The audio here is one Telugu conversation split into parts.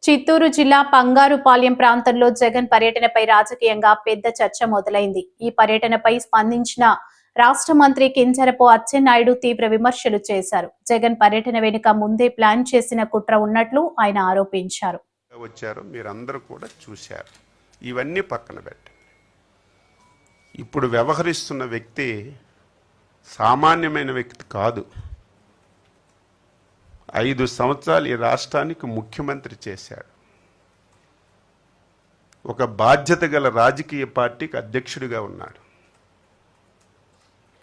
చిత్తూరు జిల్లా పంగారుపాలెం ప్రాంతంలో జగన్ పర్యటనపై రాజకీయంగా పెద్ద చర్చ మొదలైంది. ఈ పర్యటనపై స్పందించిన రాష్ట్ర మంత్రి కింజరపు అచ్చెన్నాయుడు తీవ్ర విమర్శలు చేశారు. జగన్ పర్యటన వెనుక ముందే ప్లాన్ చేసిన కుట్ర ఉన్నట్లు ఆయన ఆరోపించారు. వచ్చారు మీరందరూ కూడా చూశారు. ఇవన్నీ పక్కన పెట్టి ఇప్పుడు వ్యవహరిస్తున్న వ్యక్తి సామాన్యమైన వ్యక్తి కాదు. 5 సంవత్సరాలు ఈ రాష్ట్రానికి ముఖ్యమంత్రి చేశాడు. ఒక బాధ్యత గల రాజకీయ పార్టీకి అధ్యక్షుడిగా ఉన్నాడు.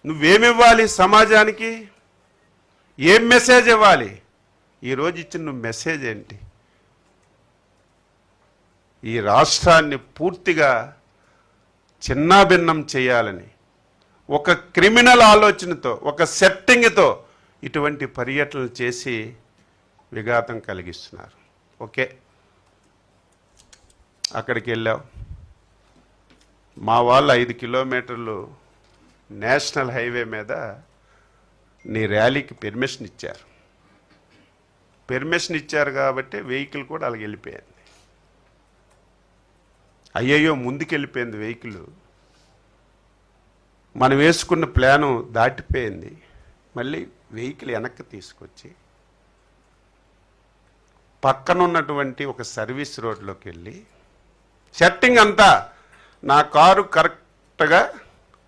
నువ్వేమివ్వాలి సమాజానికి? ఏం మెసేజ్ ఇవ్వాలి? ఈరోజు ఇచ్చిన నువ్వు మెసేజ్ ఏంటి? ఈ రాష్ట్రాన్ని పూర్తిగా చిన్నాభిన్నం చేయాలని ఒక క్రిమినల్ ఆలోచనతో, ఒక సెట్టింగ్తో ఇటువంటి పర్యటనలు చేసి విఘాతం కలిగిస్తున్నారు. ఓకే, అక్కడికి వెళ్ళావు. మా వాళ్ళు 5 కిలోమీటర్లు నేషనల్ హైవే మీద నీ ర్యాలీకి పెర్మిషన్ ఇచ్చారు. పెర్మిషన్ ఇచ్చారు కాబట్టి వెహికల్ కూడా అలాగ వెళ్ళిపోయింది. అయ్యయ్యో ముందుకెళ్ళిపోయింది వెహికల్. మనం వేసుకున్న ప్లాను దాటిపోయింది. మళ్ళీ వెహికల్ వెనక్కి తీసుకొచ్చి పక్కనున్నటువంటి ఒక సర్వీస్ రోడ్లోకి వెళ్ళి సెట్టింగ్ అంతా నా కారు కరెక్ట్గా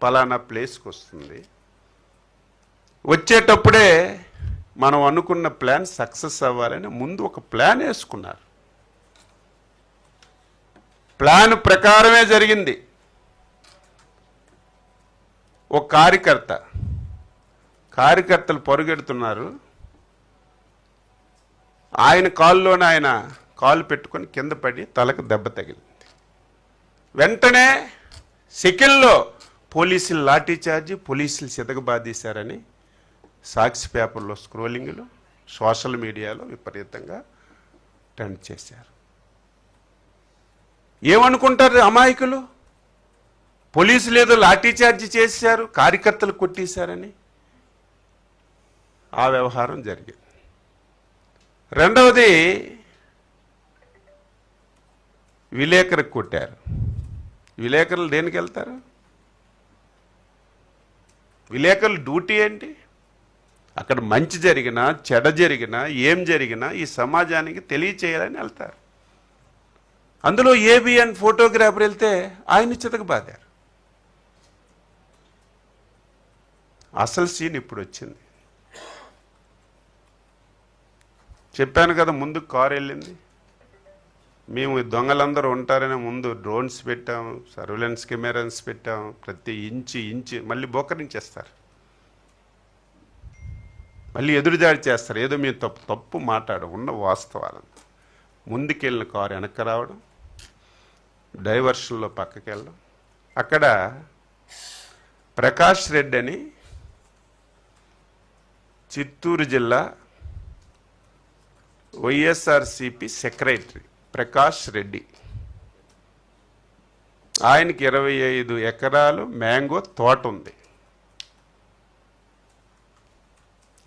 పలానా ప్లేస్కి వస్తుంది, వచ్చేటప్పుడే మనం అనుకున్న ప్లాన్ సక్సెస్ అవ్వాలని ముందు ఒక ప్లాన్ వేసుకున్నారు. ప్లాన్ ప్రకారమే జరిగింది. ఒక కార్యకర్తలు పరుగెడుతున్నారు. ఆయన కాల్లోనే ఆయన కాలు పెట్టుకొని కింద పడి తలకు దెబ్బ తగిలింది. వెంటనే సెకండ్లో పోలీసులు లాఠీ చార్జి, పోలీసులు సితకబాదీశారని సాక్షి పేపర్లో స్క్రోలింగ్లు, సోషల్ మీడియాలో విపరీతంగా ట్రెండ్ చేశారు. ఏమనుకుంటారు అమాయకులు? పోలీసులు ఏదో లాఠీ చార్జి చేశారు, కార్యకర్తలు కొట్టేశారని ఆ వ్యవహారం జరిగింది. రెండవది, విలేకరికి కొట్టారు. విలేకరులు దేనికి వెళ్తారు? విలేకరుల డ్యూటీ ఏంటి? అక్కడ మంచి జరిగినా చెడ జరిగినా ఏం జరిగినా ఈ సమాజానికి తెలియచేయాలని వెళ్తారు. అందులో ఏబిఎన్ ఫోటోగ్రాఫర్ వెళ్తే ఆయన చితకబాదారు. అసలు సీన్ ఇప్పుడు వచ్చింది. చెప్పాను కదా, ముందు కారు వెళ్ళింది. మేము దొంగలందరూ ఉంటారని ముందు డ్రోన్స్ పెట్టాం, సర్వేలెన్స్ కెమెరాస్ పెట్టాం. ప్రతి ఇంచి మళ్ళీ బోకరించేస్తారు, మళ్ళీ ఎదురుదాడి చేస్తారు. ఏదో మేము తప్పు మాట్లాడు ఉన్న వాస్తవాలను. ముందుకెళ్ళిన కారు వెనక్కి రావడం, డైవర్షన్లో పక్కకి వెళ్ళడం. అక్కడ ప్రకాష్ రెడ్డి అని చిత్తూరు జిల్లా వైఎస్ఆర్సిపి సెక్రటరీ ప్రకాష్ రెడ్డి, ఆయనకి 25 ఎకరాలు మ్యాంగో తోట ఉంది.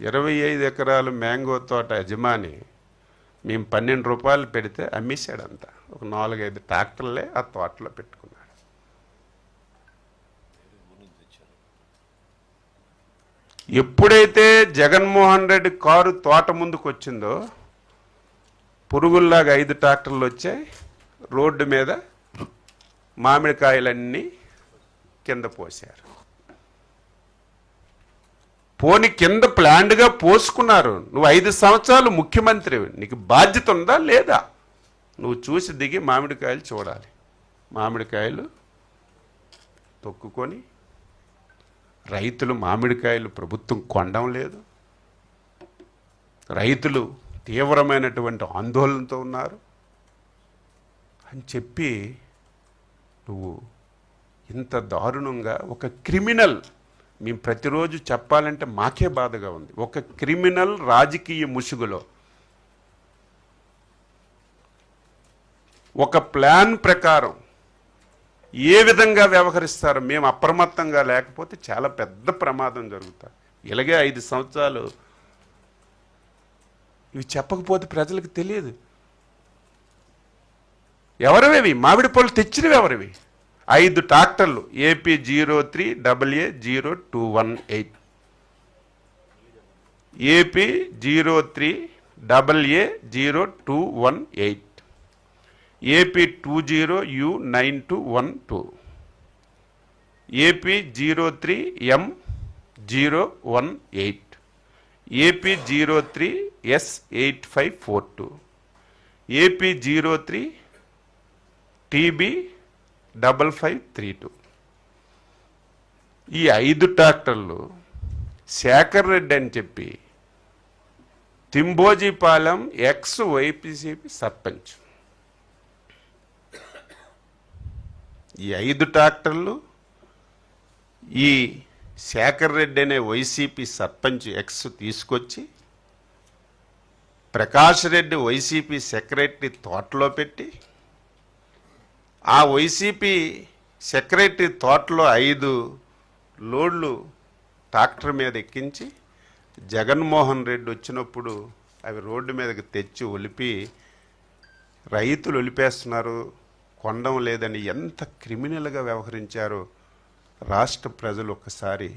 25 ఎకరాలు మ్యాంగో తోట యజమాని మేము 12 రూపాయలు పెడితే అమ్మేశాడంతా. ఒక 4-5 ట్రాక్టర్లే ఆ తోటలో పెట్టుకున్నాడు. ఎప్పుడైతే జగన్మోహన్ రెడ్డి కారు తోట ముందుకు వచ్చిందో పురుగుల్లాగా 5 ట్రాక్టర్లు వచ్చాయి. రోడ్డు మీద మామిడికాయలన్నీ కింద పోశారు. పోని కింద ప్లాన్డ్గా పోసుకున్నారు. నువ్వు 5 సంవత్సరాలు ముఖ్యమంత్రి, నీకు బాధ్యత ఉందా లేదా? నువ్వు చూసి దిగి మామిడికాయలు చూడాలి. మామిడికాయలు తొక్కుకొని రైతులు మామిడికాయలు ప్రభుత్వం కొనడం లేదు. రైతులు తీవ్రమైనటువంటి ఆందోళనతో ఉన్నారు అని చెప్పి నువ్వు ఇంత దారుణంగా ఒక క్రిమినల్, మేము ప్రతిరోజు చెప్పాలంటే మాకే బాధగా ఉంది, ఒక క్రిమినల్ రాజకీయ ముసుగులో ఒక ప్లాన్ ప్రకారం ఏ విధంగా వ్యవహరిస్తారో మేము అప్రమత్తంగా లేకపోతే చాలా పెద్ద ప్రమాదం జరుగుతుంది. ఇలాగే 5 సంవత్సరాలు ఇవి చెప్పకపోతే ప్రజలకు తెలియదు. ఎవరివి మామిడి పళ్ళు తెచ్చినవి ఎవరివి? 5 ట్రాక్టర్లు AP 03AA0218, AP 03AA0218, AP 20U9212, AP 03M018, AP 03S8542, AP 03TB5532. ఈ 5 ట్రాక్టర్లు శేఖర్ రెడ్డి అని చెప్పి తింబోజీపాలెం YPCP సర్పంచ్. ఈ 5 ట్రాక్టర్లు ఈ శేఖర్ రెడ్డి అనే వైసీపీ సర్పంచ్ తీసుకొచ్చి ప్రకాష్ రెడ్డి వైసీపీ సెక్రటరీ తోటలో పెట్టి, ఆ వైసీపీ సెక్రటరీ తోటలో 5 లోడ్లు ట్రాక్టర్ మీద ఎక్కించి జగన్మోహన్ రెడ్డి వచ్చినప్పుడు అవి రోడ్డు మీదకి తెచ్చి ఒలిపి రైతులు ఒలిపేస్తున్నారు, కొండం లేదని ఎంత క్రిమినల్గా వ్యవహరించారో రాష్ట్ర ప్రజలు ఒక్కసారి